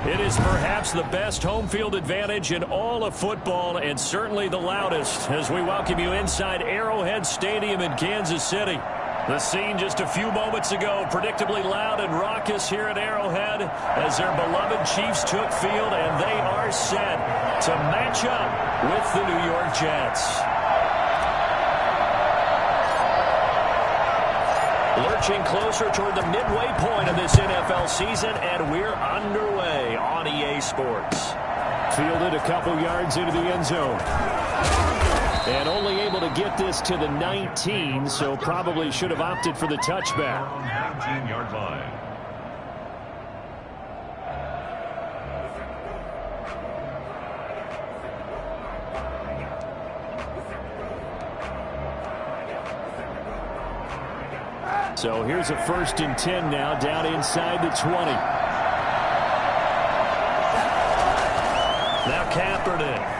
It is perhaps the best home field advantage in all of football, and certainly the loudest, as we welcome you inside Arrowhead Stadium in Kansas City. The scene just a few moments ago, predictably loud and raucous here at Arrowhead as their beloved Chiefs took field, and they are set to match up with the New York Jets. Lurching closer toward the midway point of this NFL season, and we're underway on EA Sports. Fielded a couple yards into the end zone. And only able to get this to the 19, so probably should have opted for the touchback. 19-yard line. So here's a 1st and 10 now, down inside the 20. Now Kaepernick.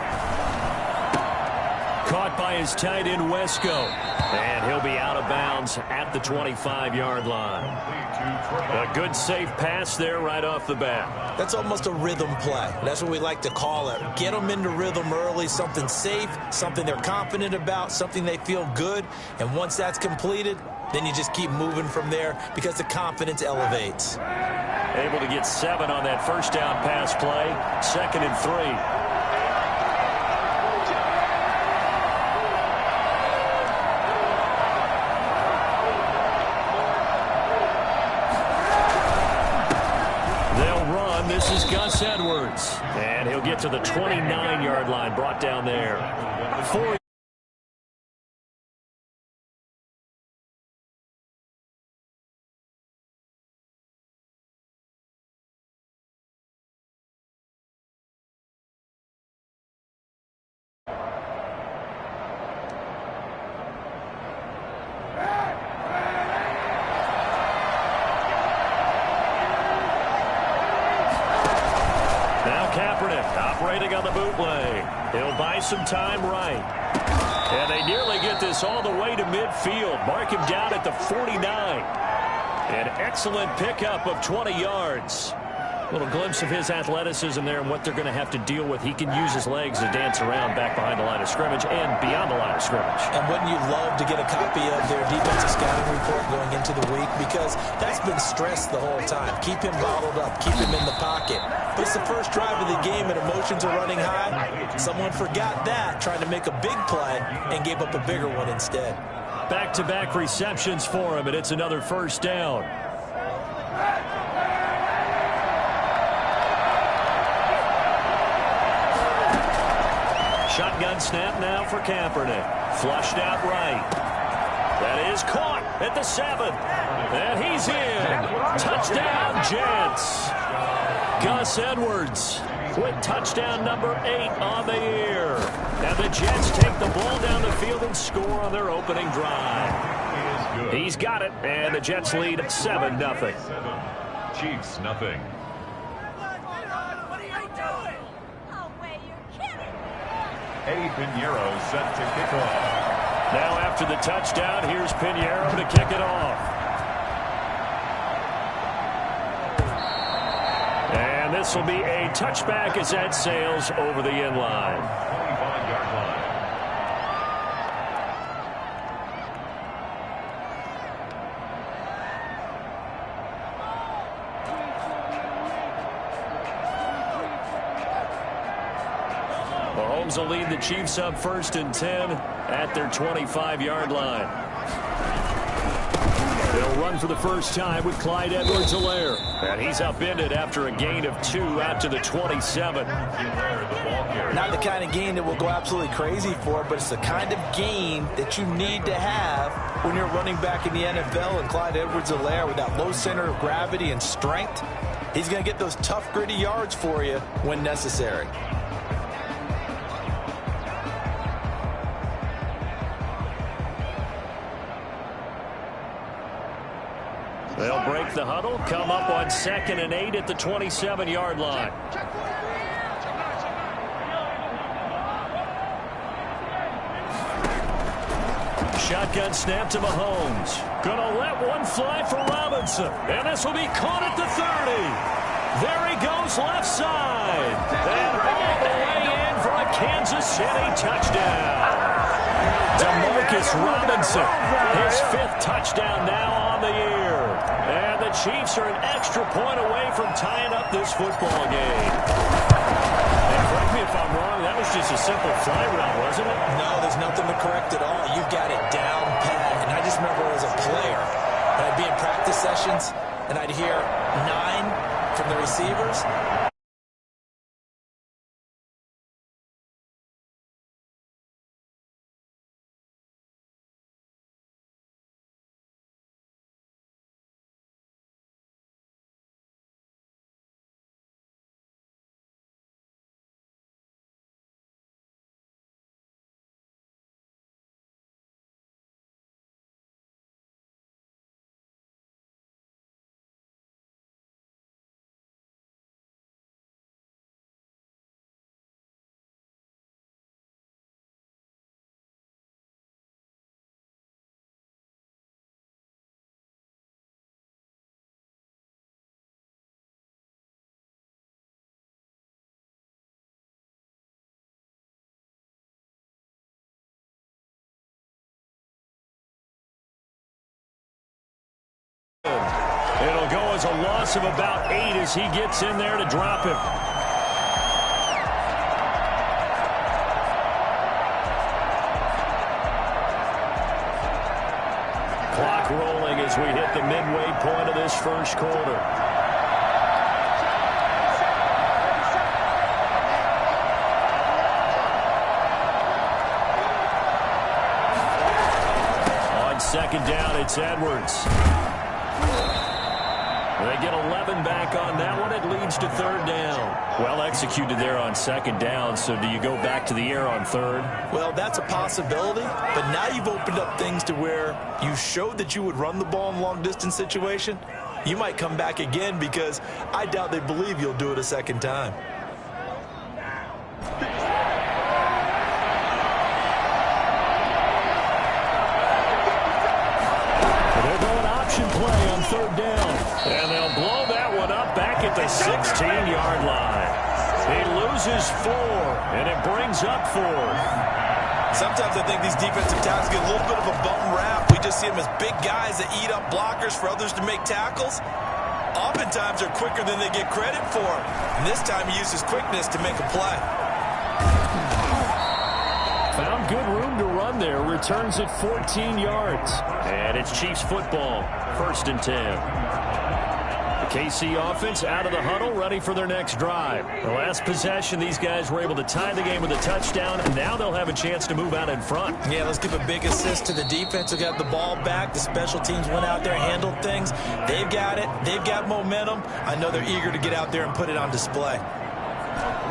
Caught by his tight end, Wesco. And he'll be out of bounds at the 25-yard line. A good, safe pass there right off the bat. That's almost a rhythm play. That's what we like to call it. Get them into rhythm early, something safe, something they're confident about, something they feel good. And once that's completed, then you just keep moving from there because the confidence elevates. Able to get 7 on that first down pass play. 2nd and 3. This is Gus Edwards, and he'll get to the 29-yard line, brought down there. 4. Operating on the bootleg. He'll buy some time right. And they nearly get this all the way to midfield. Mark him down at the 49. An excellent pickup of 20 yards. A little glimpse of his athleticism there and what they're going to have to deal with. He can use his legs to dance around back behind the line of scrimmage and beyond the line of scrimmage. And wouldn't you love to get a copy of their defensive scouting report going into the week? Because that's been stressed the whole time. Keep him bottled up. Keep him in the pocket. But it's the first drive of the game and emotions are running high. Someone forgot that, trying to make a big play, and gave up a bigger one instead. Back-to-back receptions for him, and it's another first down. Shotgun snap now for Kaepernick. Flushed out right. That is caught at the 7. And he's in. Touchdown, Jets. Gus Edwards with touchdown number 8 on the year. And the Jets take the ball down the field and score on their opening drive. He's got it, and the Jets lead 7-0. Chiefs, nothing. Eddie Pinheiro set to kick off. Now after the touchdown, here's Pinheiro to kick it off. And this will be a touchback as that sails over the end line. 25-yard line. Mahomes will lead the Chiefs up 1st and 10 at their 25-yard line. They'll run for the first time with Clyde Edwards-Helaire. And he's upended after a gain of 2 out to the 27. Not the kind of gain that we'll go absolutely crazy for, but it's the kind of gain that you need to have when you're running back in the NFL. And Clyde Edwards-Helaire, with that low center of gravity and strength, he's going to get those tough, gritty yards for you when necessary. They'll break the huddle, come up on 2nd and 8 at the 27-yard line. Shotgun snap to Mahomes. Gonna let one fly for Robinson. And this will be caught at the 30. Kansas City touchdown. Demarcus Robinson, his 5th touchdown now on the year. And the Chiefs are an extra point away from tying up this football game. And correct me if I'm wrong, that was just a simple fly route, wasn't it? No, there's nothing to correct at all. You've got it down pat. And I just remember as a player, when I'd be in practice sessions, and I'd hear 9 from the receivers. It'll go as a loss of about 8 as he gets in there to drop him. Clock rolling as we hit the midway point of this first quarter. On second down, it's Edwards. They get 11 back on that one. It leads to 3rd down. Well executed there on 2nd down. So do you go back to the air on 3rd? Well, that's a possibility. But now you've opened up things to where you showed that you would run the ball in a long-distance situation. You might come back again because I doubt they believe you'll do it a 2nd time. They're going option play on 3rd down. And they'll blow that one up back at the 16-yard line. He loses 4, and it brings up 4th. Sometimes I think these defensive tackles get a little bit of a bum rap. We just see them as big guys that eat up blockers for others to make tackles. Oftentimes they're quicker than they get credit for. And this time he uses quickness to make a play. Found good room to run there. Returns at 14 yards. And it's Chiefs football. 1st and 10. The KC offense out of the huddle, ready for their next drive. The last possession, these guys were able to tie the game with a touchdown, and now they'll have a chance to move out in front. Yeah, let's give a big assist to the defense who got the ball back. The special teams went out there, handled things. They've got it. They've got momentum. I know they're eager to get out there and put it on display.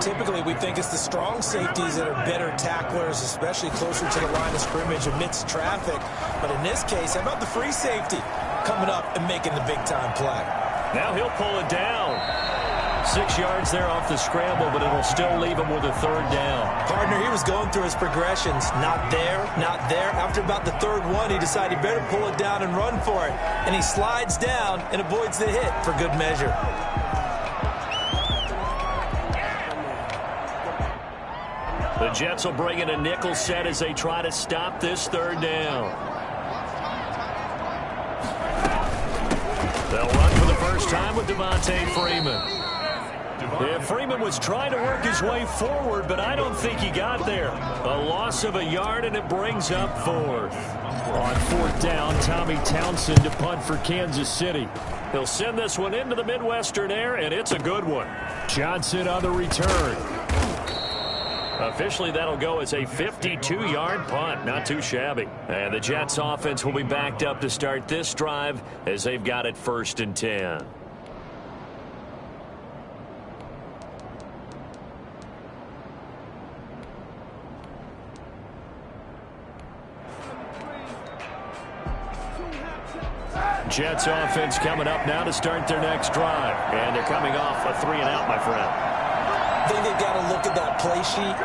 Typically, we think it's the strong safeties that are better tacklers, especially closer to the line of scrimmage amidst traffic. But in this case, how about the free safety coming up and making the big-time play? Now he'll pull it down. 6 yards there off the scramble, but it'll still leave him with a 3rd down. Partner, he was going through his progressions. Not there, not there. After about the 3rd one, he decided he better pull it down and run for it. And he slides down and avoids the hit for good measure. The Jets will bring in a nickel set as they try to stop this 3rd down. They'll run for the first time with Devontae Freeman. Yeah, Freeman was trying to work his way forward, but I don't think he got there. A loss of a yard, and it brings up 4th. On 4th down, Tommy Townsend to punt for Kansas City. He'll send this one into the Midwestern air, and it's a good one. Johnson on the return. Officially, that'll go as a 52-yard punt. Not too shabby. And the Jets offense will be backed up to start this drive as they've got it 1st and 10. Jets offense coming up now to start their next drive. And they're coming off a 3-and-out, my friend. I think they've got to look at that play sheet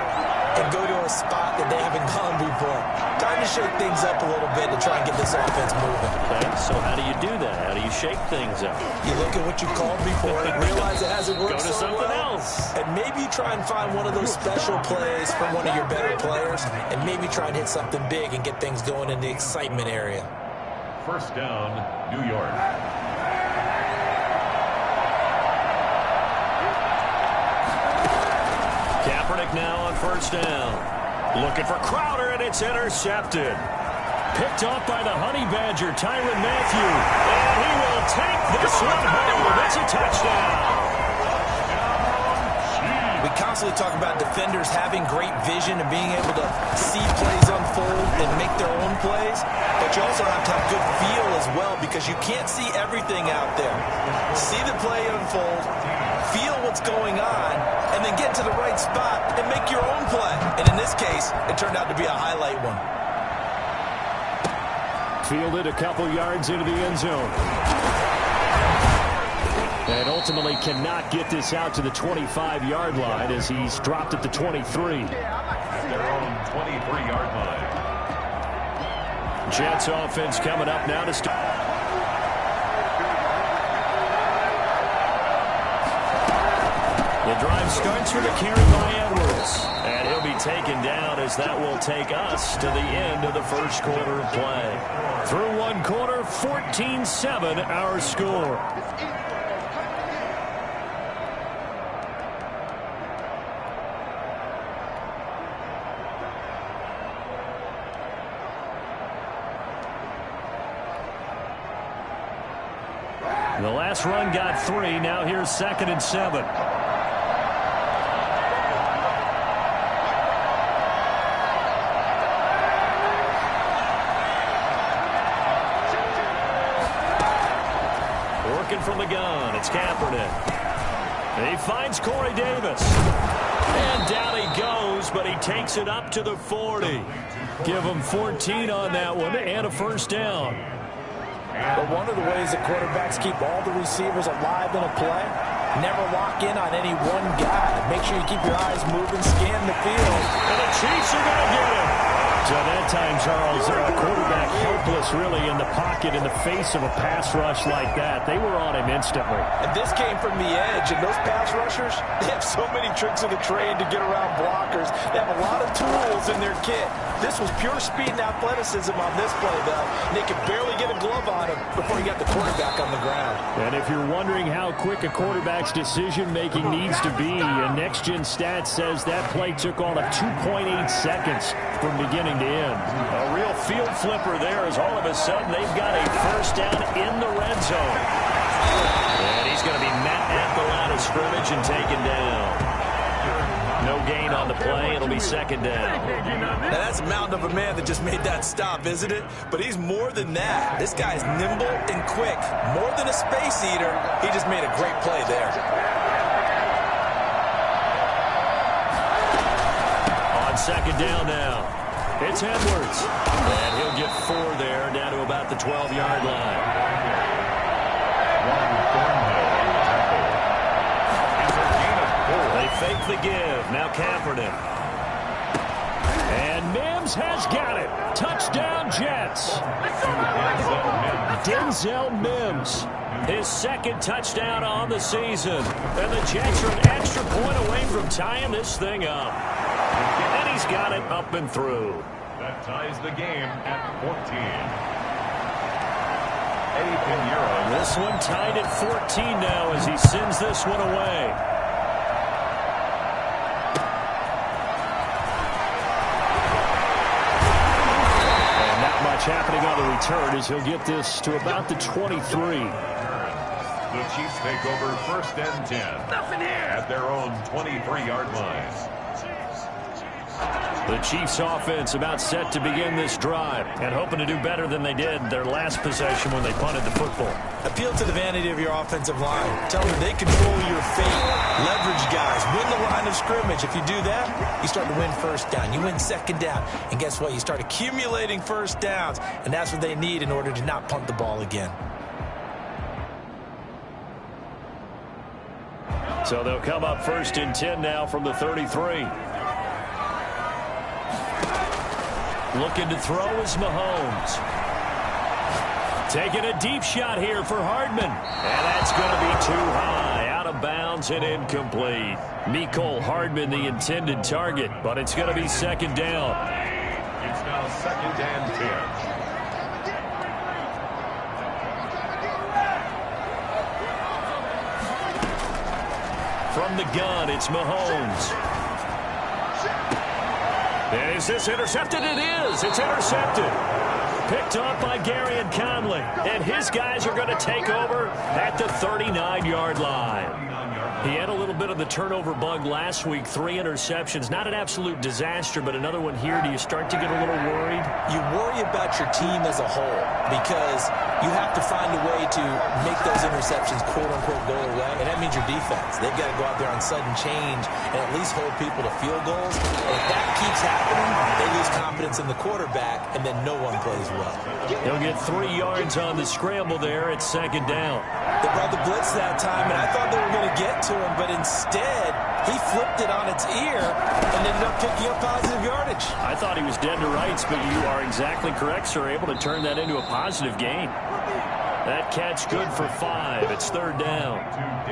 and go to a spot that they haven't gone before. Time to shake things up a little bit to try and get this offense moving. Okay, so how do you do that? How do you shake things up? You look at what you called before and realize it hasn't worked Go to so something well. else. And maybe try and find one of those special plays from one of your better players and maybe try and hit something big and get things going in the excitement area. First down, New York. Kaepernick now on first down. Looking for Crowder, and it's intercepted. Picked off by the Honey Badger, Tyrann Mathieu. And he will take this one home. It's a touchdown. We constantly talk about defenders having great vision and being able to see plays unfold and make their own plays. But you also have to have good feel as well because you can't see everything out there. See the play unfold, feel what's going on, and then get to the right spot and make your own play. And in this case, it turned out to be a highlight one. Fielded a couple yards into the end zone. And ultimately cannot get this out to the 25-yard line as he's dropped at the 23. At their own 23-yard line. Jets offense coming up now to start. The drive starts with a carry by Edwards. And he'll be taken down as that will take us to the end of the first quarter of play. Through one quarter, 14-7 our score. The last run got 3. Now here's 2nd and 7. Working from the gun, it's Kaepernick. He finds Corey Davis. And down he goes, but he takes it up to the 40. Give him 14 on that one and a first down. But one of the ways that quarterbacks keep all the receivers alive in a play, never lock in on any one guy. Make sure you keep your eyes moving, scan the field. And the Chiefs are going to get him. So that time, Charles, a quarterback helpless really in the pocket in the face of a pass rush like that. They were on him instantly. And this came from the edge, and those pass rushers, they have so many tricks in the trade to get around blockers. They have a lot of tools in their kit. This was pure speed and athleticism on this play, though. And they could barely get a glove on him before he got the quarterback on the ground. And if you're wondering how quick a quarterback's decision-making needs to be, Next Gen Stats says that play took all of 2.8 seconds from beginning to end. A real field flipper there as all of a sudden they've got a first down in the red zone. And he's going to be met at the line of scrimmage and taken down. No gain on the play. It'll be 2nd down. Now that's a mountain of a man that just made that stop, isn't it? But he's more than that. This guy's nimble and quick. More than a space eater. He just made a great play there. On 2nd down now. It's Edwards. And he'll get 4 there, down to about the 12-yard line. They fake the give. Now Kaepernick. And Mims has got it. Touchdown, Jets. Denzel Mims. His 2nd touchdown on the season. And the Jets are an extra point away from tying this thing up. And he's got it up and through. That ties the game at 14. Eddie Pinheiro. This one tied at 14 now as he sends this one away. And not much happening on the return as he'll get this to about the 23. The Chiefs take over 1st and 10 at their own 23-yard line. The Chiefs offense about set to begin this drive and hoping to do better than they did their last possession when they punted the football. Appeal to the vanity of your offensive line. Tell them they control your fate. Leverage guys. Win the line of scrimmage. If you do that, you start to win first down. You win 2nd down. And guess what? You start accumulating first downs. And that's what they need in order to not punt the ball again. So they'll come up 1st and 10 now from the 33. Looking to throw is Mahomes. Taking a deep shot here for Hardman. And that's going to be too high. Out of bounds and incomplete. Mecole Hardman, the intended target, but it's going to be second down. It's now 2nd and 10. From the gun, it's Mahomes. Is this intercepted? It is. It's intercepted. Picked off by Garyon Conley. And his guys are going to take over at the 39-yard line. He had a little bit of the turnover bug last week. 3 interceptions. Not an absolute disaster, but another one here. Do you start to get a little worried? You worry about your team as a whole because you have to find a way to make those interceptions, quote-unquote, go away, and that means your defense. They've got to go out there on sudden change and at least hold people to field goals. And if that keeps happening, they lose confidence in the quarterback, and then no one plays well. He'll get 3 yards on the scramble there at second down. They brought the blitz that time, and I thought they were going to get to him, but instead he flipped it on its ear and ended up picking up positive yardage. I thought he was dead to rights, but you are exactly correct, sir. Able to turn that into a positive gain. That catch good for 5. It's 3rd down.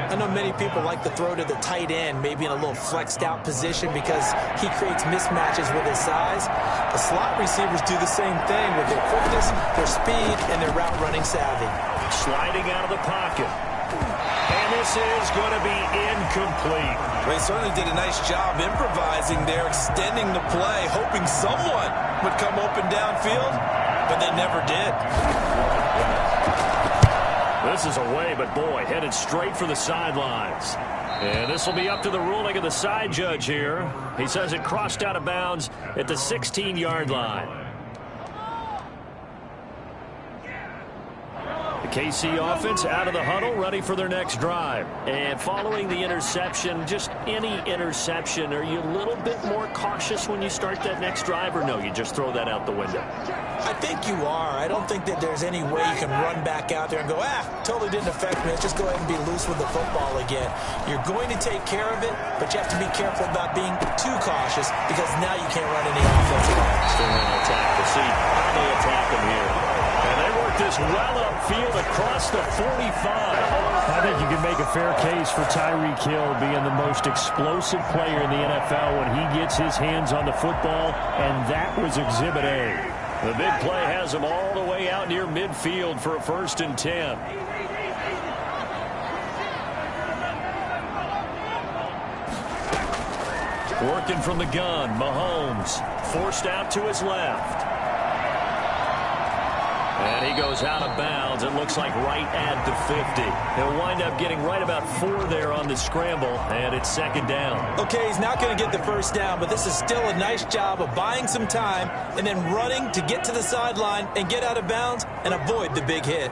I know many people like to throw to the tight end, maybe in a little flexed out position because he creates mismatches with his size. The slot receivers do the same thing with their quickness, their speed, and their route running savvy. Sliding out of the pocket. And this is going to be incomplete. They certainly did a nice job improvising there, extending the play, hoping someone would come open downfield, but they never did. This is away, but boy, headed straight for the sidelines. And this will be up to the ruling of the side judge here. He says it crossed out of bounds at the 16-yard line. The KC offense out of the huddle, ready for their next drive. And following the interception, just any interception, are you a little bit more cautious when you start that next drive, or no, you just throw that out the window? I think you are. I don't think that there's any way you can run back out there and go, totally didn't affect me. Let's just go ahead and be loose with the football again. You're going to take care of it, but you have to be careful about being too cautious because now you can't run any offensive plays. Still want to attack. We'll see how they attack him here. And they work this well upfield across the 45. I think you can make a fair case for Tyreek Hill being the most explosive player in the NFL when he gets his hands on the football, and that was Exhibit A. The big play has him all the way out near midfield for a 1st and 10. Working from the gun, Mahomes forced out to his left. And he goes out of bounds. It looks like right at the 50. He'll wind up getting right about 4 there on the scramble, and it's 2nd down. Okay, he's not going to get the 1st down, but this is still a nice job of buying some time and then running to get to the sideline and get out of bounds and avoid the big hit.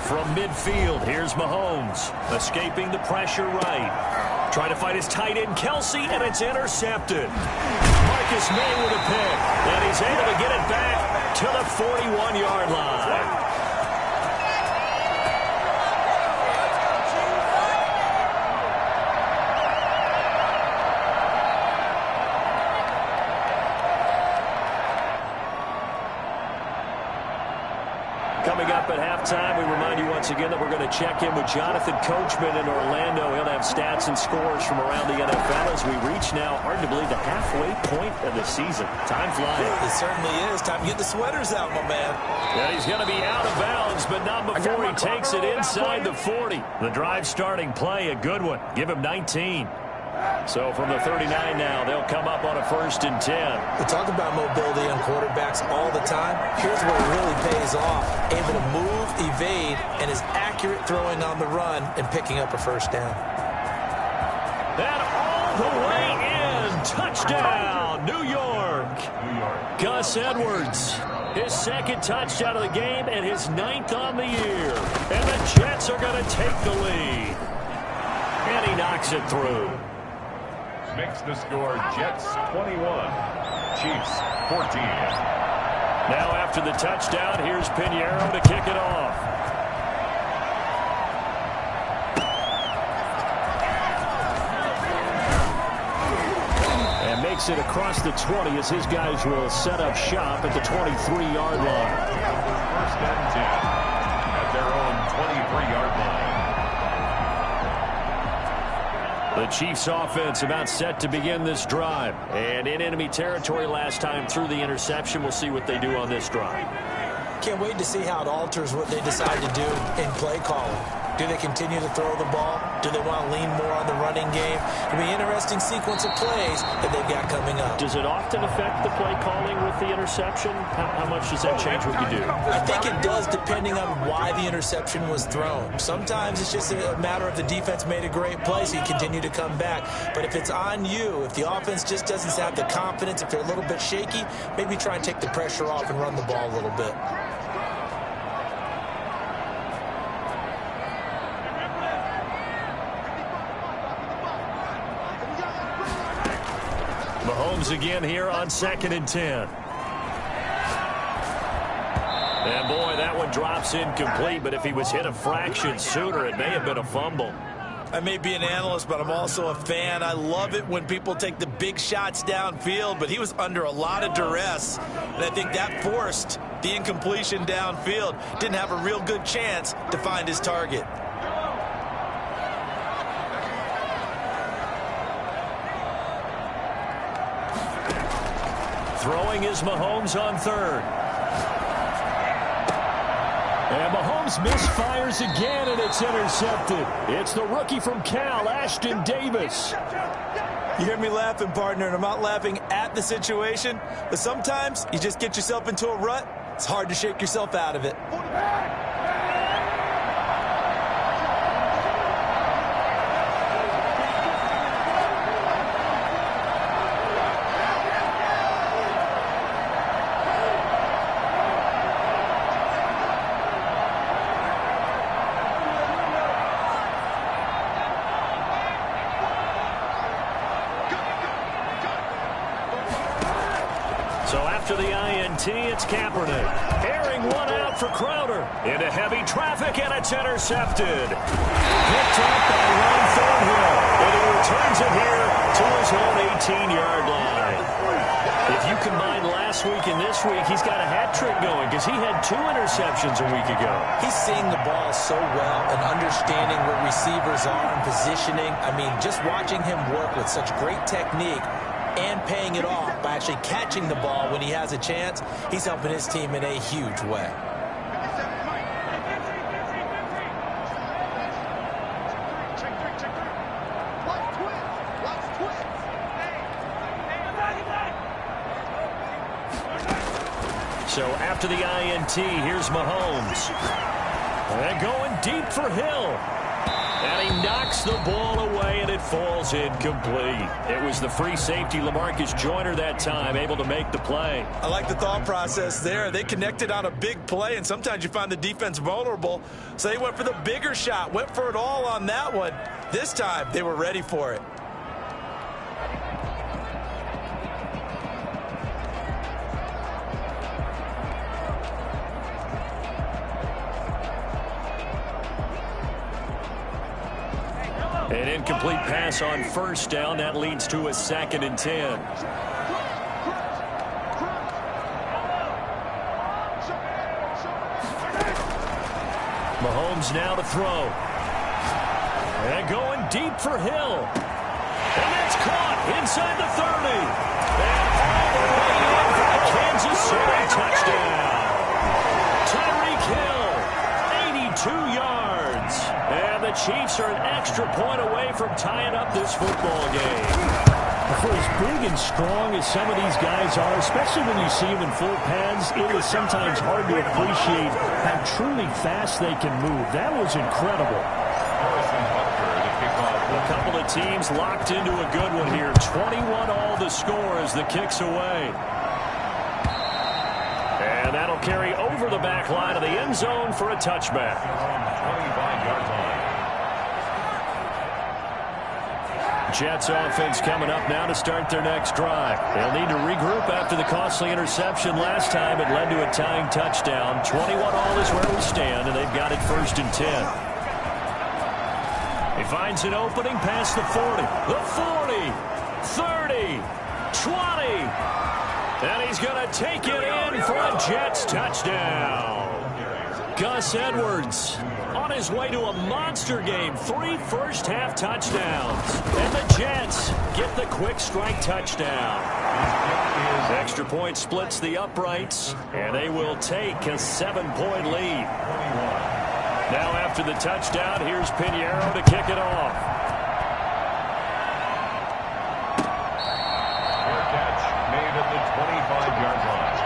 From midfield, here's Mahomes, escaping the pressure right. Trying to find his tight end, Kelsey, and it's intercepted. Marcus May with a pick, and he's able to get it back to the 41-yard line. Coming up at halftime, we remind you once again that we're going to check in with Jonathan Coachman in Orlando. He'll have stats and scores from around the NFL as we reach now, hard to believe, the halfway point of the season. Time flying. It certainly is. Time to get the sweaters out, my man. Yeah, he's going to be out of bounds, but not before he takes it inside the 40. The drive starting play, a good one. Give him 19. So from the 39 now, they'll come up on a 1st and 10. We talk about mobility on quarterbacks all the time. Here's where it really pays off. Able to move, evade, and is accurate throwing on the run and picking up a 1st down. And all the way in. Touchdown, New York. Gus Edwards. His 2nd touchdown of the game and his 9th on the year. And the Jets are going to take the lead. And he knocks it through. Makes the score Jets 21, Chiefs 14. Now after the touchdown, here's Pinheiro to kick it off. And makes it across the 20 as his guys will set up shop at the 23-yard line. First and 10 at their own 23-yard line. The Chiefs offense about set to begin this drive. And in enemy territory last time through the interception. We'll see what they do on this drive. Can't wait to see how it alters what they decide to do in play calling. Do they continue to throw the ball? Do they want to lean more on the running game? It'll be an interesting sequence of plays that they've got coming up. Does it often affect the play calling with the interception? How much does that change what you do? I think it does depending on why the interception was thrown. Sometimes it's just a matter of the defense made a great play, so you continue to come back. But if it's on you, if the offense just doesn't have the confidence, if they're a little bit shaky, maybe try and take the pressure off and run the ball a little bit. Mahomes again here on 2nd and 10. And boy, that one drops incomplete, but if he was hit a fraction sooner, it may have been a fumble. I may be an analyst, but I'm also a fan. I love it when people take the big shots downfield, but he was under a lot of duress, and I think that forced the incompletion downfield. Didn't have a real good chance to find his target. Throwing is Mahomes on 3rd. And Mahomes misfires again, and it's intercepted. It's the rookie from Cal, Ashton Davis. You hear me laughing, partner, and I'm not laughing at the situation, but sometimes you just get yourself into a rut. It's hard to shake yourself out of it. After the INT, it's Kaepernick. Airing one out for Crowder. Into heavy traffic, and it's intercepted. Picked up by Ron Thornhill. And he returns it here to his own 18-yard line. If you combine last week and this week, he's got a hat trick going because he had 2 interceptions a week ago. He's seeing the ball so well and understanding where receivers are and positioning. I mean, just watching him work with such great technique and paying it off by actually catching the ball when he has a chance, he's helping his team in a huge way. So after the INT, here's Mahomes. And going deep for Hill. And he knocks the ball away, and it falls incomplete. It was the free safety, LaMarcus Joyner, that time, able to make the play. I like the thought process there. They connected on a big play, and sometimes you find the defense vulnerable. So they went for the bigger shot, went for it all on that one. This time, they were ready for it. An incomplete pass on 1st down. That leads to a 2nd and 10. Mahomes now to throw. And going deep for Hill. And it's caught inside the 30. And all the way in for the Kansas City touchdown. Tyreek Hill, 82 yards. And the Chiefs are an extra point away from tying up this football game. For as big and strong as some of these guys are, especially when you see them in full pads, it is sometimes hard to appreciate how truly fast they can move. That was incredible. A couple of teams locked into a good one here. 21 all the score as the kick's away. And that'll carry over the back line of the end zone for a touchback. 25-yard line. Jets offense coming up now to start their next drive. They'll need to regroup after the costly interception last time. It led to a tying touchdown. 21 all is where we stand, and they've got it 1st and 10. He finds an opening past the 40, the 40, 30, 20. And he's going to take it in for a Jets touchdown. Gus Edwards on his way to a monster game. 3 first-half touchdowns. And the Jets get the quick strike touchdown. Extra point splits the uprights, and they will take a 7-point lead. Now after the touchdown, here's Pinheiro to kick it off. Fair catch made at the 25-yard line.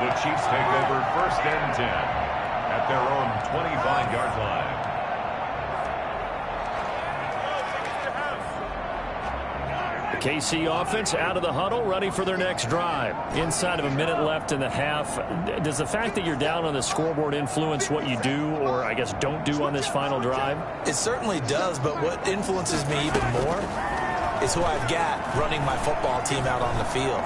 The Chiefs take over 1st and 10 at their own 25-yard line. The KC offense out of the huddle, ready for their next drive. Inside of a minute left in the half. Does the fact that you're down on the scoreboard influence what you do, or I guess don't do on this final drive? It certainly does, but what influences me even more is who I've got running my football team out on the field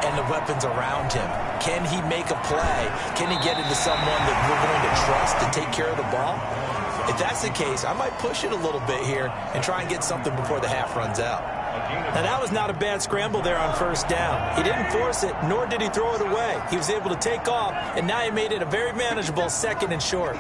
and the weapons around him. Can he make a play? Can he get into someone that we're going to trust to take care of the ball? If that's the case, I might push it a little bit here and try and get something before the half runs out. Now, that was not a bad scramble there on 1st down. He didn't force it, nor did he throw it away. He was able to take off, and now he made it a very manageable 2nd and short.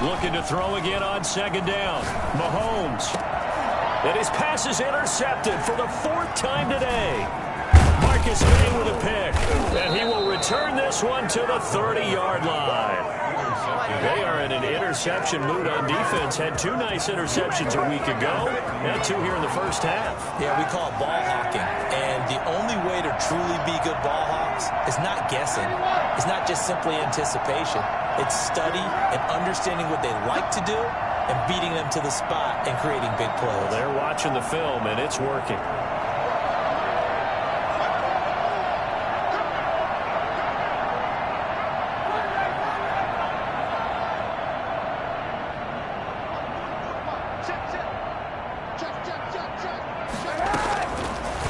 Looking to throw again on 2nd down. Mahomes. And his pass is intercepted for the 4th time today. Marcus May with a pick. And he will return this one to the 30-yard line. They are in an interception mood on defense. Had 2 nice interceptions a week ago. And 2 here in the first half. Yeah, we call it ball hawking. And the only way to truly be good ball hawks is not guessing. It's not just simply anticipation. It's study and understanding what they like to do and beating them to the spot and creating big plays. Well, they're watching the film, and it's working.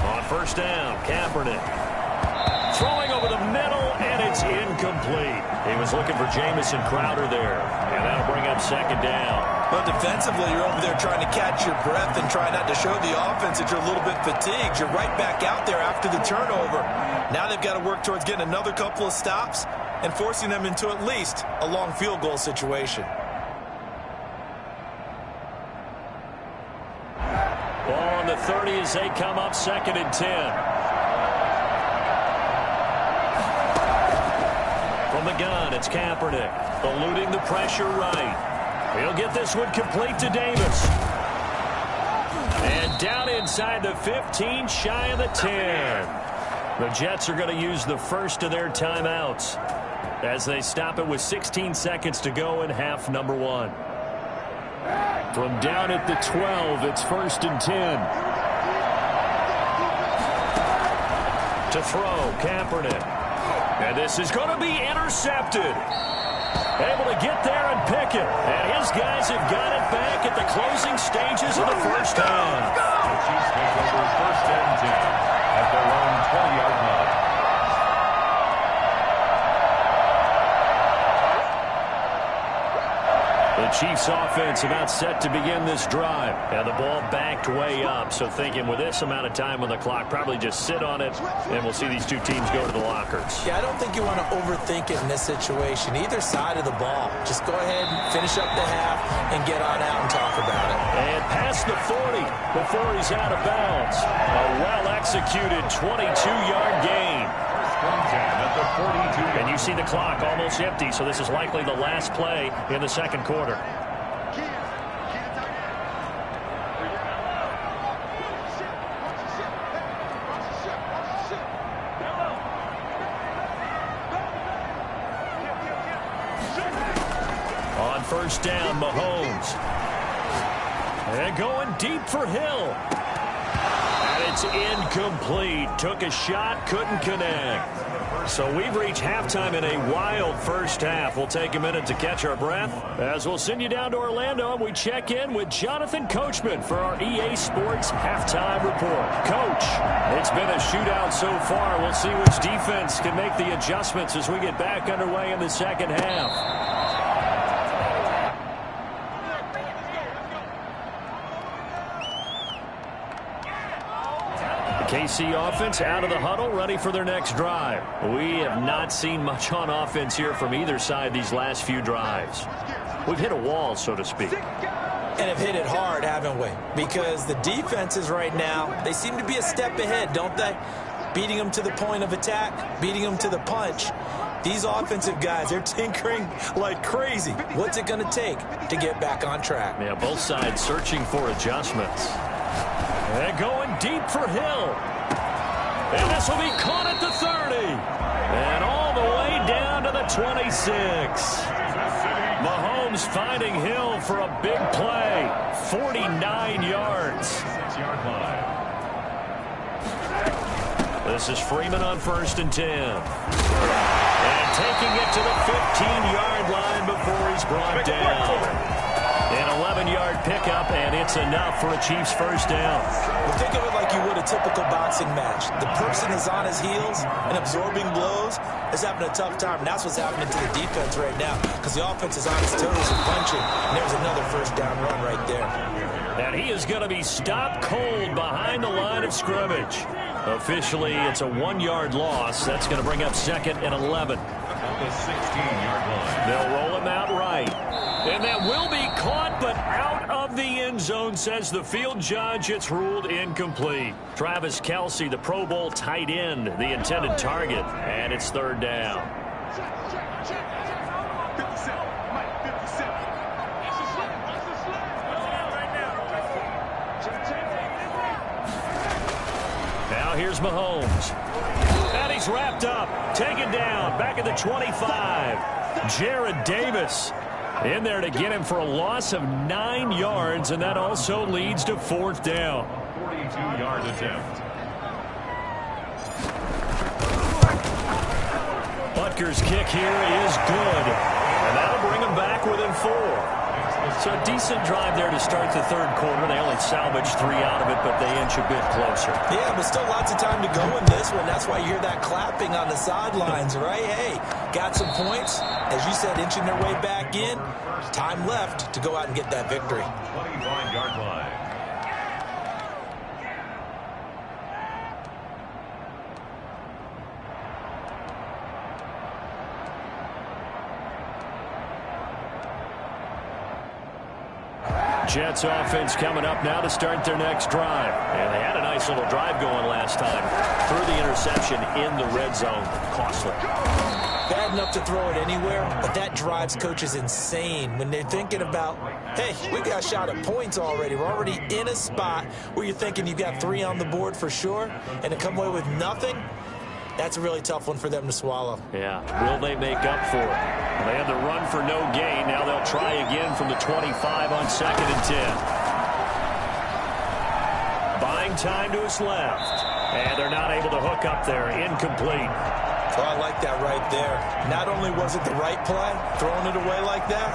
On 1st down, Kaepernick. Throwing over the middle, and it's incomplete. He was looking for Jamison Crowder there, and that'll bring up 2nd down. But defensively, you're over there trying to catch your breath and try not to show the offense that you're a little bit fatigued. You're right back out there after the turnover. Now they've got to work towards getting another couple of stops and forcing them into at least a long field goal situation. Ball on the 30 as they come up 2nd and 10. From the gun, it's Kaepernick, eluding the pressure right. He'll get this one complete to Davis. And down inside the 15, shy of the 10. The Jets are going to use the first of their timeouts as they stop it with 16 seconds to go in half number 1. From down at the 12, it's 1st and 10. To throw, Kaepernick. And this is going to be intercepted. Able to get there and pick it. And his guys have got it back at the closing stages of the first half. The Chiefs take over 1st and 10 at their own 20-yard line. The Chiefs offense about set to begin this drive. And the ball backed way up. So thinking with this amount of time on the clock, probably just sit on it, and we'll see these 2 teams go to the lockers. Yeah, I don't think you want to overthink it in this situation. Either side of the ball. Just go ahead and finish up the half and get on out and talk about it. And past the 40 before he's out of bounds. A well-executed 22-yard gain. At the 42. And you see the clock almost empty, so this is likely the last play in the 2nd quarter. On 1st down, Mahomes. And going deep for Hill. And it's incomplete. Took a shot, couldn't connect. So we've reached halftime in a wild first half. We'll take a minute to catch our breath as we'll send you down to Orlando and we check in with Jonathan Coachman for our EA Sports Halftime Report. Coach, it's been a shootout so far. We'll see which defense can make the adjustments as we get back underway in the second half. KC offense out of the huddle, ready for their next drive. We have not seen much on offense here from either side these last few drives. We've hit a wall, so to speak. And have hit it hard, haven't we? Because the defenses right now, they seem to be a step ahead, don't they? Beating them to the point of attack, beating them to the punch. These offensive guys, they're tinkering like crazy. What's it going to take to get back on track? Yeah, both sides searching for adjustments. And going deep for Hill. And this will be caught at the 30. And all the way down to the 26. Mahomes finding Hill for a big play. 49 yards. This is Freeman on 1st and 10. And taking it to the 15-yard line before he's brought down. An 11-yard pickup, and it's enough for a Chiefs first down. Well, think of it like you would a typical boxing match. The person is on his heels and absorbing blows is having a tough time. And that's what's happening to the defense right now because the offense is on his toes and punching. And there's another first down run right there. And he is going to be stopped cold behind the line of scrimmage. Officially, it's a 1-yard loss. That's going to bring up 2nd and 11. At the 16-yard line. They'll roll him out right. And that will be caught, but out of the end zone, says the field judge. It's ruled incomplete. Travis Kelce, the Pro Bowl tight end, the intended target, and it's 3rd down. Now here's Mahomes. And he's wrapped up, taken down, back at the 25. Jared Davis in there to get him for a loss of 9 yards, and that also leads to 4th down. 42-yard attempt. Butker's kick here is good, and that'll bring him back within 4. So a decent drive there to start the 3rd quarter. They only salvaged 3 out of it, but they inch a bit closer. Yeah, but still lots of time to go in this one. That's why you hear that clapping on the sidelines, right? Hey, got some points. As you said, inching their way back in. Time left to go out and get that victory. 25-yard line. Jets offense coming up now to start their next drive. And they had a nice little drive going last time. Threw the interception in the red zone. Costly. Bad enough to throw it anywhere, but that drives coaches insane when they're thinking about, hey, we got a shot at points already. We're already in a spot where you're thinking you've got 3 on the board for sure, and to come away with nothing, that's a really tough one for them to swallow. Yeah. Will they make up for it? They had the run for no gain. Now they'll try again from the 25 on 2nd and 10. Buying time to his left. And they're not able to hook up there. Incomplete. So I like that right there. Not only was it the right play, throwing it away like that,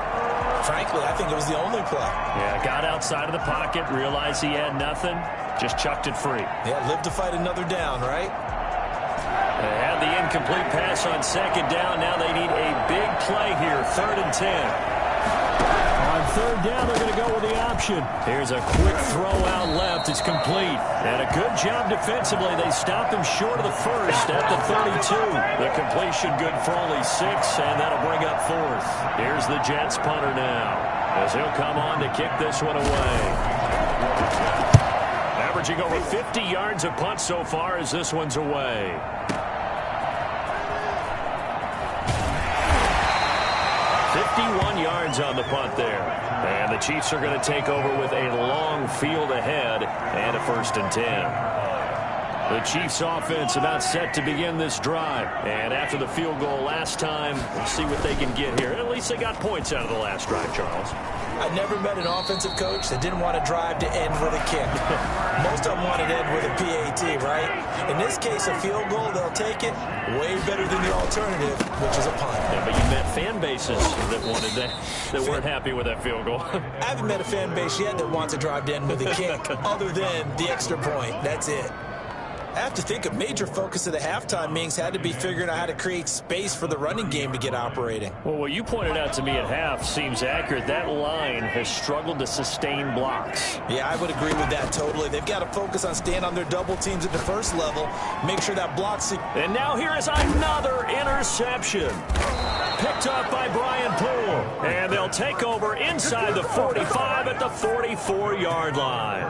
frankly, I think it was the only play. Yeah, got outside of the pocket, realized he had nothing, just chucked it free. Yeah, live to fight another down, right? They had the incomplete pass on 2nd down. Now they need a big play here, 3rd and 10. On 3rd down, they're going to go with the option. Here's a quick throw out left. It's complete. And a good job defensively. They stopped him short of the 1st at the 32. The completion good for only 6, and that'll bring up 4th. Here's the Jets punter now, as he'll come on to kick this one away. Averaging over 50 yards a punt so far as this one's away. 51 yards on the punt there. And the Chiefs are going to take over with a long field ahead and a 1st and 10. The Chiefs offense about set to begin this drive. And after the field goal last time, we'll see what they can get here. At least they got points out of the last drive, Charles. I never met an offensive coach that didn't want to drive to end with a kick. Most of them want to end with a PAT, right? In this case, a field goal, they'll take it way better than the alternative, which is a punt. Yeah, but you met fan bases that wanted that weren't happy with that field goal. I haven't met a fan base yet that wants to drive to end with a kick other than the extra point. That's it. I have to think a major focus of the halftime meetings had to be figuring out how to create space for the running game to get operating. Well, what you pointed out to me at half seems accurate. That line has struggled to sustain blocks. Yeah, I would agree with that totally. They've got to focus on staying on their double teams at the first level, make sure that blocks. And now here is another interception. Picked up by Brian Poole. And they'll take over inside the 45 at the 44-yard line.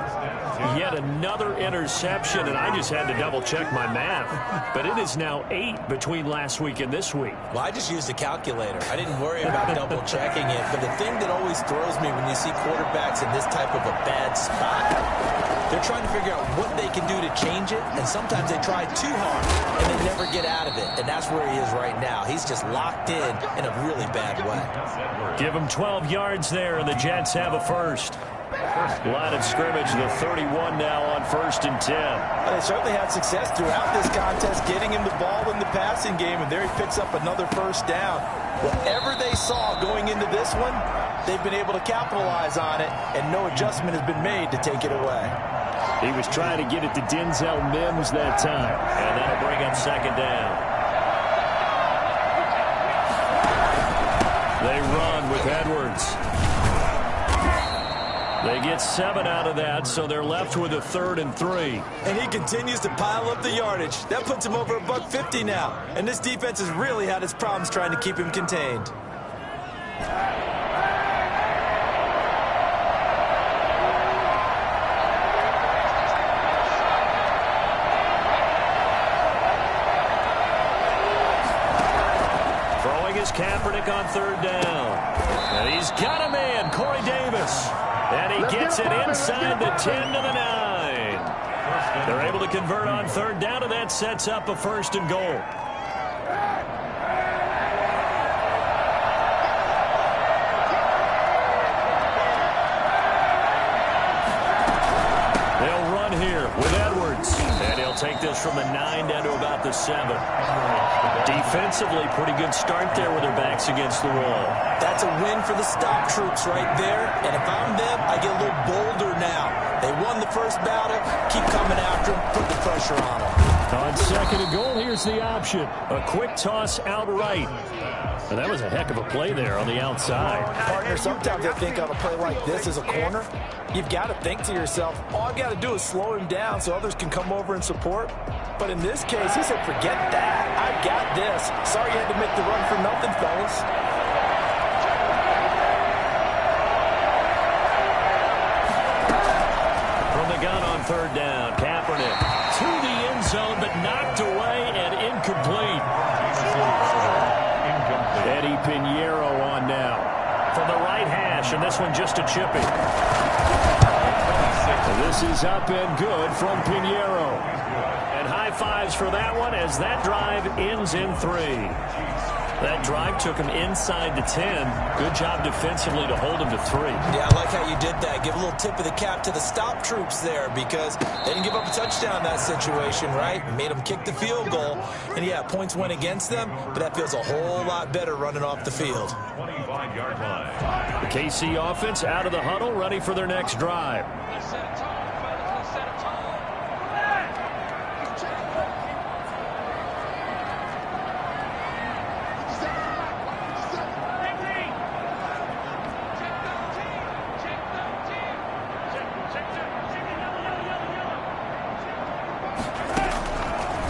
Yet another interception, and I just had to double-check my math. But it is now 8 between last week and this week. Well, I just used a calculator. I didn't worry about double-checking it. But the thing that always throws me when you see quarterbacks in this type of a bad spot, they're trying to figure out what they can do to change it, and sometimes they try too hard, and they never get out of it. And that's where he is right now. He's just locked in a really bad way. Give him 12 yards there, and the Jets have a first. Line of scrimmage, the 31 now on 1st and 10. Well, they certainly had success throughout this contest, getting him the ball in the passing game, and there he picks up another first down. Whatever they saw going into this one, they've been able to capitalize on it, and no adjustment has been made to take it away. He was trying to get it to Denzel Mims that time, and that'll bring up 2nd down. They run with Edwards. They get 7 out of that, so they're left with a 3rd and 3. And he continues to pile up the yardage. That puts him over $150 now. And this defense has really had its problems trying to keep him contained. Throwing is Kaepernick on 3rd down. And he's got a man, Corey Davis. And he gets it inside the 10 to the 9. They're able to convert on 3rd down, and that sets up a 1st and goal. They'll run here with Edwards. And he'll take this from the 9 down to about the 7. Defensively, pretty good start there with their backs against the wall. That's a win for the stop troops right there. And if I'm them, I get a little bolder now. They won the first battle. Keep coming after them. Put the pressure on them. On 2nd and goal, here's the option. A quick toss out right. And that was a heck of a play there on the outside. Partner, sometimes I think on a play like this as a corner, you've got to think to yourself, all I've got to do is slow him down so others can come over and support. But in this case, he said, forget that. I've got this. Sorry you had to make the run for nothing, fellas. From the gun on 3rd down, Kaepernick to the end zone, but knocked away and incomplete. Eddie Pinheiro on now. From the right hash, and this one just a chipping. This is up and good from Pinheiro. And high fives for that one as that drive ends in 3. That drive took him inside the 10. Good job defensively to hold him to 3. Yeah, I like how you did that. Give a little tip of the cap to the stop troops there because they didn't give up a touchdown in that situation, right? Made them kick the field goal. And, yeah, points went against them, but that feels a whole lot better running off the field. 25-yard line. The KC offense out of the huddle, ready for their next drive.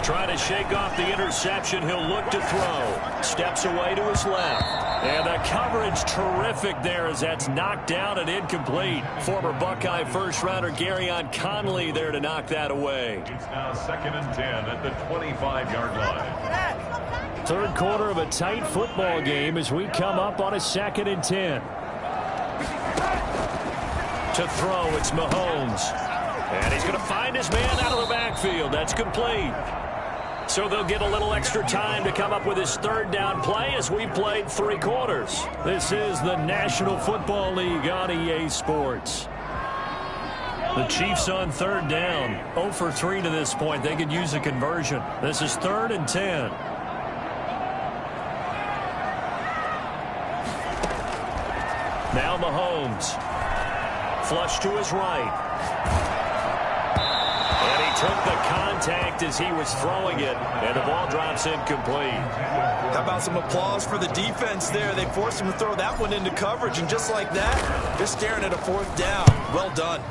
Trying to shake off the interception. He'll look to throw. Steps away to his left. And the coverage terrific there as that's knocked down and incomplete. Former Buckeye first-rounder Garyon Conley there to knock that away. It's now 2nd and 10 at the 25-yard line. 3rd quarter of a tight football game as we come up on a 2nd and 10. To throw, it's Mahomes. And he's going to find his man out of the backfield. That's complete. So they'll get a little extra time to come up with his third down play as we played 3 quarters. This is the National Football League on EA Sports. The Chiefs on third down. 0 for 3 to this point. They could use a conversion. This is 3rd and 10. Now Mahomes. Flush to his right. And he took the contact as he was throwing it, and the ball drops incomplete. How about some applause for the defense there? They forced him to throw that one into coverage, and just like that, they're staring at a 4th down. Well done.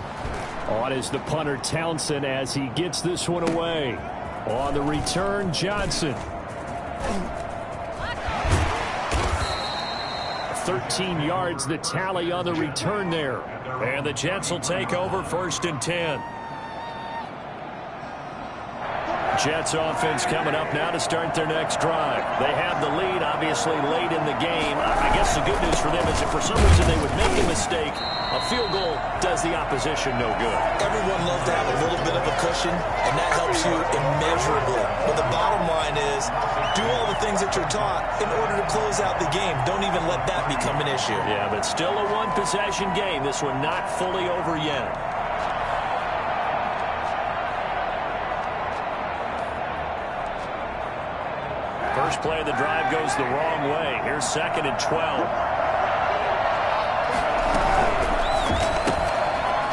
On is the punter Townsend as he gets this one away. On the return, Johnson. 13 yards the tally on the return there. And the Jets will take over 1st and 10. Jets offense coming up now to start their next drive. They have the lead, obviously, late in the game. I guess the good news for them is if for some reason they would make a mistake, a field goal does the opposition no good. Everyone loves to have a little bit of a cushion, and that helps you immeasurably. But the bottom line is, do all the things that you're taught in order to close out the game. Don't even let that become an issue. Yeah, but still a one-possession game. This one not fully over yet. First play of the drive goes the wrong way. Here's 2nd and 12.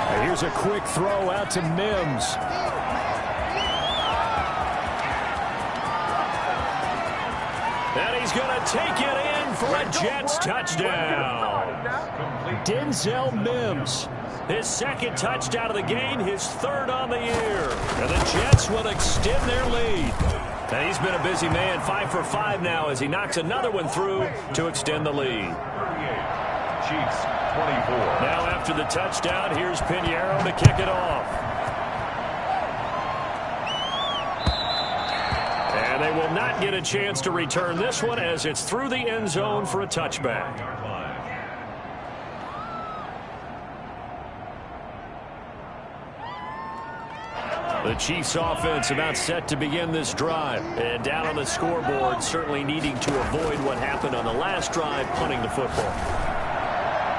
And here's a quick throw out to Mims. And he's going to take it in for a Jets touchdown. Denzel Mims. His 2nd touchdown of the game, his 3rd on the year. And the Jets will extend their lead. And he's been a busy man, 5 for 5 now as he knocks another one through to extend the lead. 38, Chiefs 24. Now after the touchdown, here's Pinheiro to kick it off. And they will not get a chance to return this one as it's through the end zone for a touchback. The Chiefs offense about set to begin this drive. And down on the scoreboard, certainly needing to avoid what happened on the last drive, punting the football.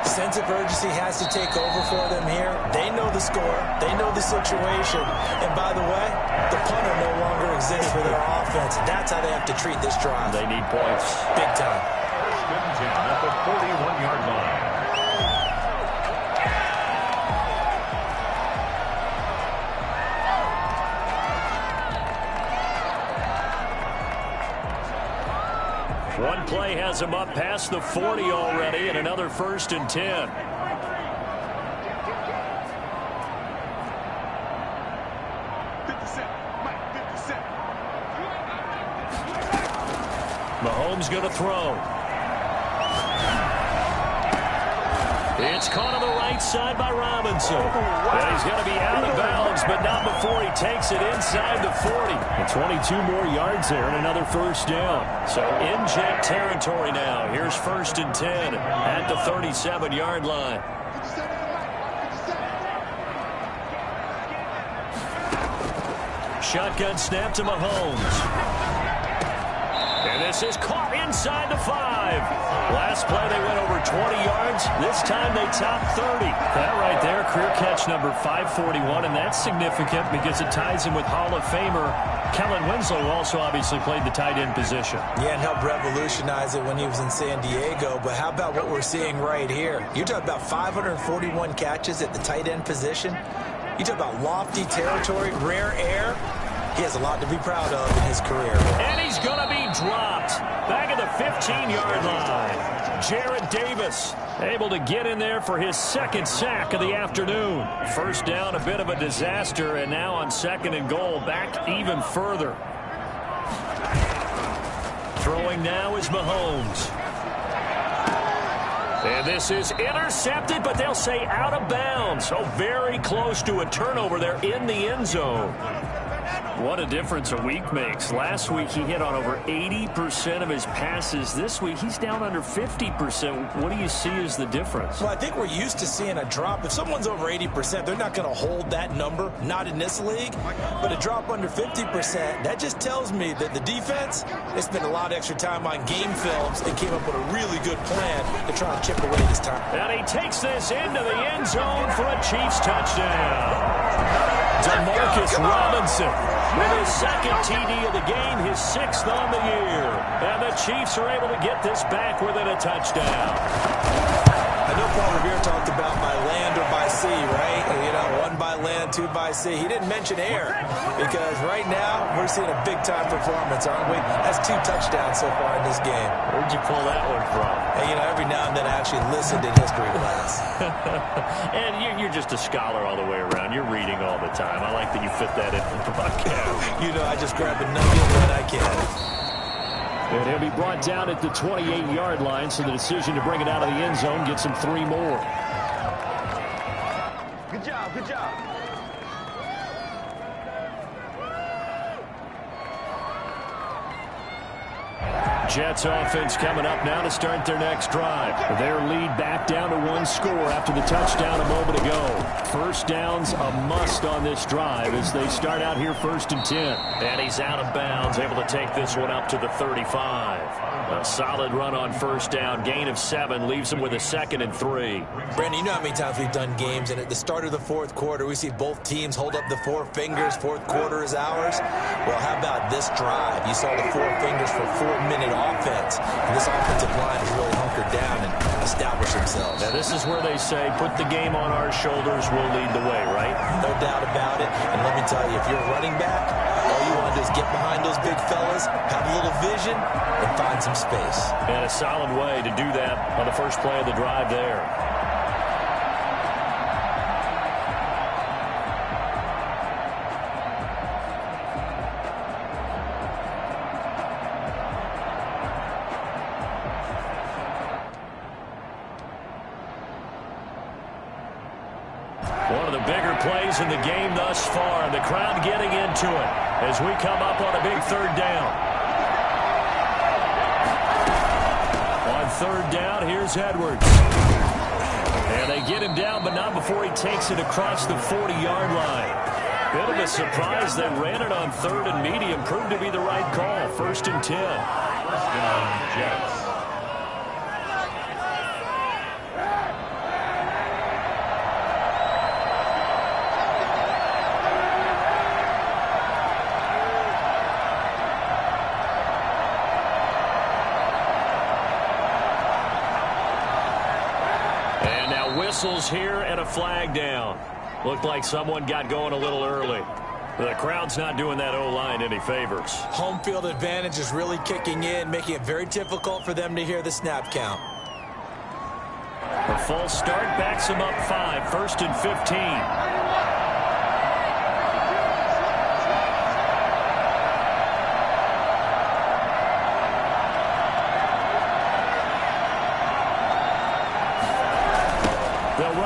Sense of urgency has to take over for them here. They know the score. They know the situation. And by the way, the punter no longer exists for their offense. That's how they have to treat this drive. They need points. Big time. 1st and 10 at the 41-yard line. One play has him up past the 40 already, and another 1st and 10. Mahomes going to throw. It's caught on the right side by Robinson. And he's going to be out of bounds, but not before he takes it inside the 40. And 22 more yards there and another 1st down. So in Jet territory now. Here's 1st and 10 at the 37-yard line. Shotgun snap to Mahomes. And this is caught inside the 5. Last play they went over 20 yards. This time they topped 30. That right there, career catch number 541, and that's significant because it ties him with Hall of Famer Kellen Winslow, who also obviously played the tight end position. Yeah, and helped revolutionize it when he was in San Diego. But how about what we're seeing right here? You're talking about 541 catches at the tight end position. You talk about lofty territory, rare air. He has a lot to be proud of in his career. And he's going to be dropped back at the 15-yard line. Jarrad Davis able to get in there for his 2nd sack of the afternoon. 1st down, a bit of a disaster, and now on 2nd and goal, back even further. Throwing now is Mahomes. And this is intercepted, but they'll say out of bounds. So very close to a turnover there in the end zone. What a difference a week makes. Last week he hit on over 80% of his passes. This week he's down under 50%. What do you see as the difference? Well, I think we're used to seeing a drop. If someone's over 80%, they're not going to hold that number, not in this league. But a drop under 50%, that just tells me that the defense, they spent a lot of extra time on game films and came up with a really good plan to try to chip away this time. And he takes this into the end zone for a Chiefs touchdown. Demarcus Robinson with his second TD of the game, his 6th on the year. And the Chiefs are able to get this back within a touchdown. I know Paul Revere talked about by land or by sea, right? You know, 1 by land, 2 by sea. He didn't mention air because right now we're seeing a big-time performance, aren't we? That's 2 touchdowns so far in this game. Where'd you pull that one from? Hey, you know, every now and then I actually listened in history class. And you're just a scholar all the way around. You're reading all the time. I like that you fit that in the broadcast. You know, I just grab a nugget when I can. And he'll be brought down at the 28-yard line, so the decision to bring it out of the end zone gets him 3 more. Good job, good job. Jets offense coming up now to start their next drive. Their lead back down to 1 score after the touchdown a moment ago. First down's a must on this drive as they start out here 1st and 10. And he's out of bounds, able to take this one up to the 35. A solid run on 1st down, gain of 7, leaves him with a 2nd and 3. Brandon, you know how many times we've done games, and at the start of the 4th quarter, we see both teams hold up the 4 fingers, 4th quarter is ours. Well, how about this drive? You saw the 4 fingers for 4-minute offense. And this offensive line has really hunkered down and established themselves. Now, this is where they say, put the game on our shoulders, we'll lead the way, right? No doubt about it. And let me tell you, if you're a running back, all you want to do is get behind those big fellas, have a little vision, and find some space. And a solid way to do that on the first play of the drive there. One of the bigger plays in the game thus far. The crowd getting into it as we come up on a big 3rd down. On 3rd down, here's Edwards. And they get him down, but not before he takes it across the 40-yard line. Bit of a surprise. They ran it on 3rd and medium. Proved to be the right call. 1st and 10. 1st down, Jets. Whistles here and a flag down. Looked like someone got going a little early. The crowd's not doing that O-line any favors. Home field advantage is really kicking in, making it very difficult for them to hear the snap count. A false start backs him up 5, 1st and 15.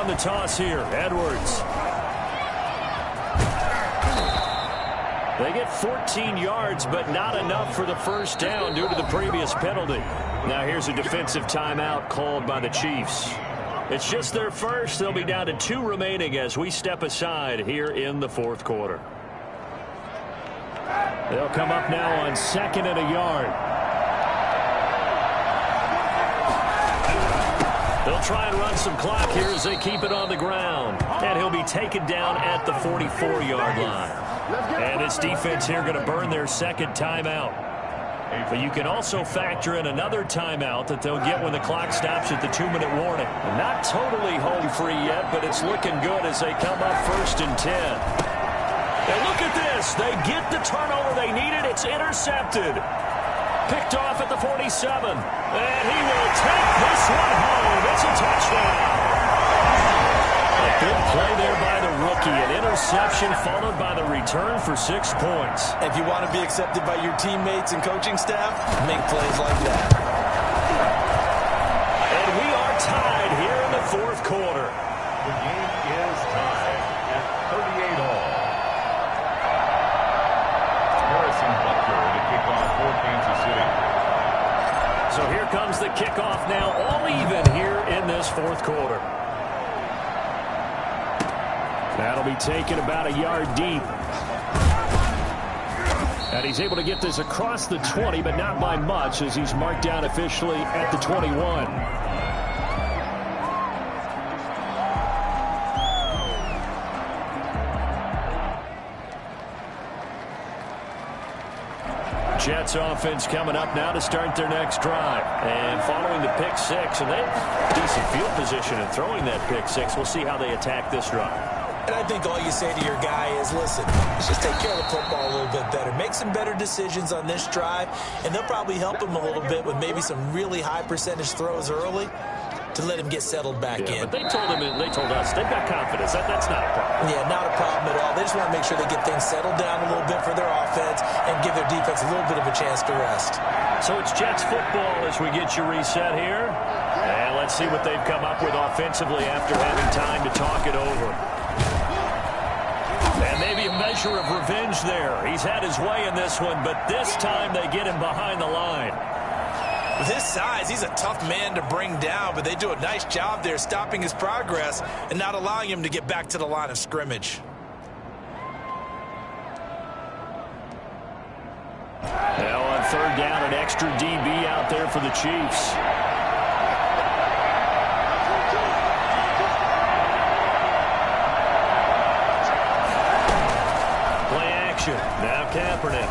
The toss here, Edwards. They get 14 yards, but not enough for the 1st down due to the previous penalty. Now here's a defensive timeout called by the Chiefs. It's just their first. They'll be down to 2 remaining as we step aside here in the 4th quarter. They'll come up now on 2nd and a yard. They'll try and run some clock here as they keep it on the ground. And he'll be taken down at the 44-yard line. And this defense here going to burn their 2nd timeout. But you can also factor in another timeout that they'll get when the clock stops at the 2-minute warning. Not totally home free yet, but it's looking good as they come up 1st and 10. And look at this. They get the turnover they needed. It's intercepted. Picked off at the 47. And he will take this one home. It's a touchdown. A big play there by the rookie. An interception followed by the return for 6 points. If you want to be accepted by your teammates and coaching staff, make plays like that. And we are tied here in the 4th quarter. The game is tied at 38 all. comes the kickoff now, all even here in this fourth quarter. That'll be taken about a yard deep. And he's able to get this across the 20, but not by much, as he's marked down officially at the 21. Jets offense coming up now to start their next drive. And following the pick six, and they have decent field position in throwing that pick six. We'll see how they attack this drive. And I think all you say to your guy is, listen, let's just take care of the football a little bit better. Make some better decisions on this drive, and they'll probably help him a little bit with maybe some really high percentage throws early to let him get settled back in. But they told us they've got confidence. That's not a problem. Yeah, not a problem at all. They just want to make sure they get things settled down a little bit for their offense and give their defense a little bit of a chance to rest. So it's Jets football as we get you reset here. And let's see what they've come up with offensively after having time to talk it over. And maybe a measure of revenge there. He's had his way in this one, but this time they get him behind the line. With his size, he's a tough man to bring down, but they do a nice job there stopping his progress and not allowing him to get back to the line of scrimmage. Now on third down, an extra DB out there for the Chiefs. Play action. Now Kaepernick.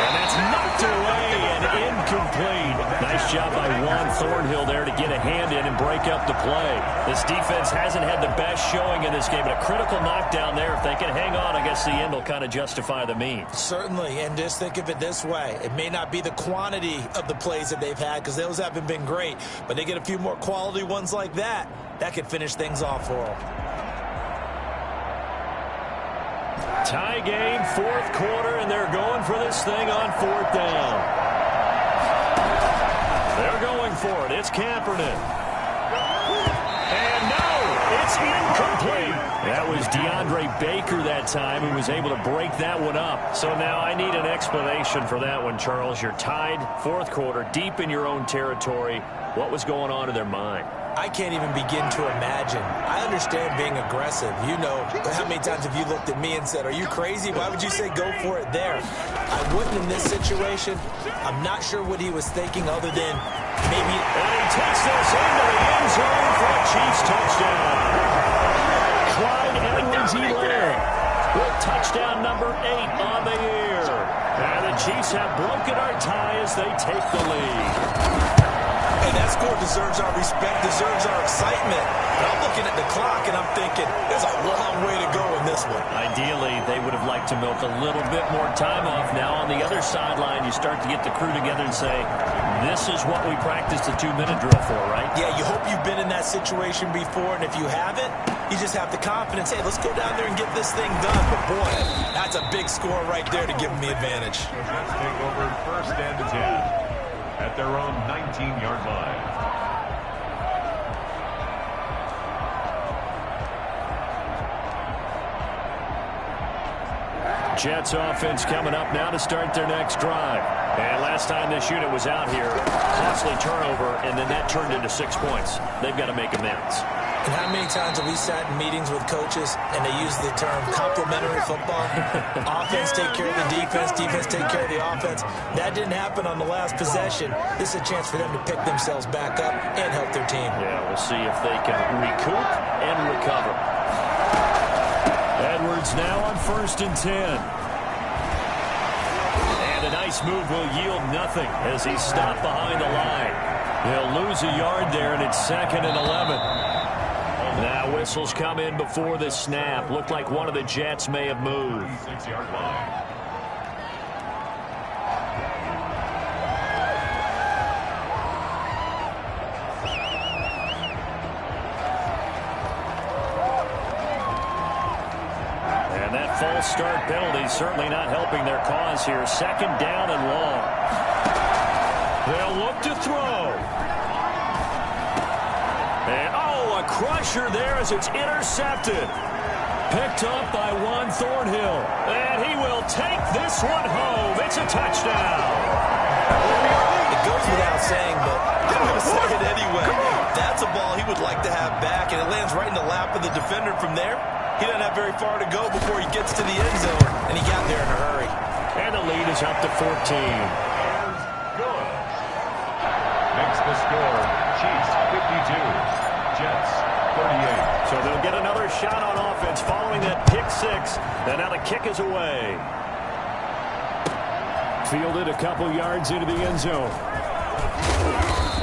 And that's knocked away and incomplete. Nice job by Juan Thornhill there to get a hand in and break up the play. This defense hasn't had the best showing in this game, but a critical knockdown there. If they can hang on, I guess the end will kind of justify the means. Certainly, and just think of it this way. It may not be the quantity of the plays that they've had because those haven't been great, but they get a few more quality ones like that. That could finish things off for them. Tie game, fourth quarter, and they're going for this thing on fourth down. They're going for it. It's Kaepernick. And no, it's incomplete. That was DeAndre Baker that time who was able to break that one up. So now I need an explanation for that one, Charles. You're tied, fourth quarter, deep in your own territory. What was going on in their mind? I can't even begin to imagine. I understand being aggressive. You know, how many times have you looked at me and said, are you crazy? Why would you say go for it there? I wouldn't in this situation. I'm not sure what he was thinking other than maybe... And he takes this into the end zone for a Chiefs touchdown. Clyde Edwards-Helaire with touchdown number 8 on the year. And the Chiefs have broken our tie as they take the lead. And that score deserves our respect, deserves our excitement. But I'm looking at the clock and I'm thinking, there's a long way to go in this one. Ideally, they would have liked to milk a little bit more time off. Now on the other sideline, you start to get the crew together and say, this is what we practiced a 2-minute drill for, right? Yeah, you hope you've been in that situation before, and if you haven't, you just have the confidence, hey, let's go down there and get this thing done. But boy, that's a big score right there to give them the advantage. The Jets take over first and 10 at their own 19-yard line. Jets offense coming up now to start their next drive. And last time this unit was out here, costly turnover, and then that turned into 6 points. They've got to make amends. And how many times have we sat in meetings with coaches and they use the term complementary football? Offense take care of the defense, defense take care of the offense. That didn't happen on the last possession. This is a chance for them to pick themselves back up and help their team. Yeah, we'll see if they can recoup and recover. Edwards now on first and 10. And a nice move will yield nothing as he's stopped behind the line. They'll lose a yard there, and it's 2nd and 11. Now whistles come in before the snap. Looked like one of the Jets may have moved. 6-yard line. And that false start penalty certainly not helping their cause here. 2nd down and long. They'll look to throw. And a crusher there as it's intercepted. Picked up by Juan Thornhill. And he will take this one home. It's a touchdown. It goes goes without saying, but I'm going to say it anyway. That's a ball he would like to have back, and it lands right in the lap of the defender from there. He doesn't have very far to go before he gets to the end zone, and he got there in a hurry. And the lead is up to 14. Good. Makes the score Chiefs 52, Jets 38. So they'll get another shot on offense following that pick six. And now the kick is away. Fielded a couple yards into the end zone.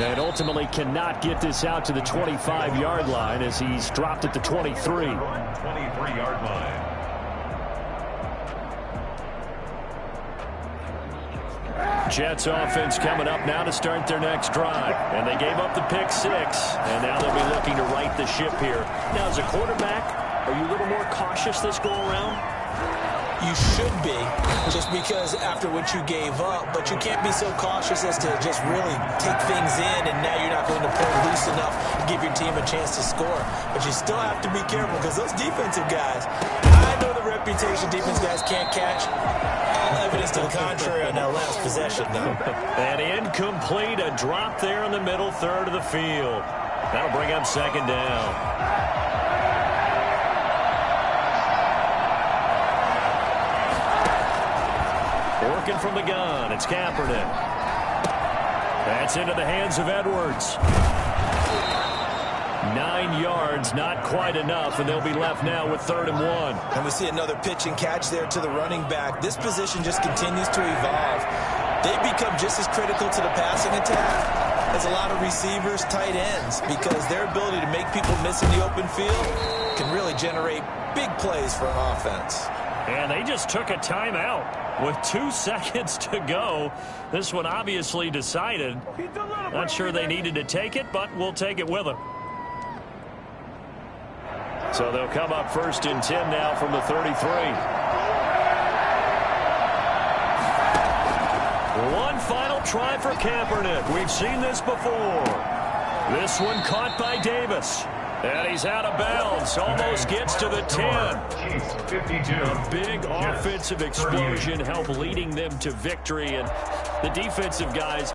And ultimately cannot get this out to the 25-yard line as he's dropped at the 23. 23-yard line. Jets offense coming up now to start their next drive. And they gave up the pick six. And now they'll be looking to right the ship here. Now, as a quarterback, are you a little more cautious this go-around? You should be, just because after what you gave up, but you can't be so cautious as to just really take things in, and now you're not going to pull loose enough to give your team a chance to score. But you still have to be careful, because those defensive guys, I know the reputation defense guys can't catch. All evidence to the contrary on that last possession, though. And incomplete, a drop there in the middle third of the field. That'll bring up second down. Working from the gun, it's Kaepernick. That's into the hands of Edwards. 9 yards, not quite enough, and they'll be left now with 3rd and 1. And we see another pitch and catch there to the running back. This position just continues to evolve. They become just as critical to the passing attack as a lot of receivers, tight ends, because their ability to make people miss in the open field can really generate big plays for an offense. And they just took a timeout with 2 seconds to go. This one obviously decided. Not sure they needed to take it, but we'll take it with them. So they'll come up 1st and 10 now from the 33. One final try for Kaepernick. We've seen this before. This one caught by Davis. And he's out of bounds. Almost gets to the 10. 52. A big offensive explosion helped leading them to victory. And the defensive guys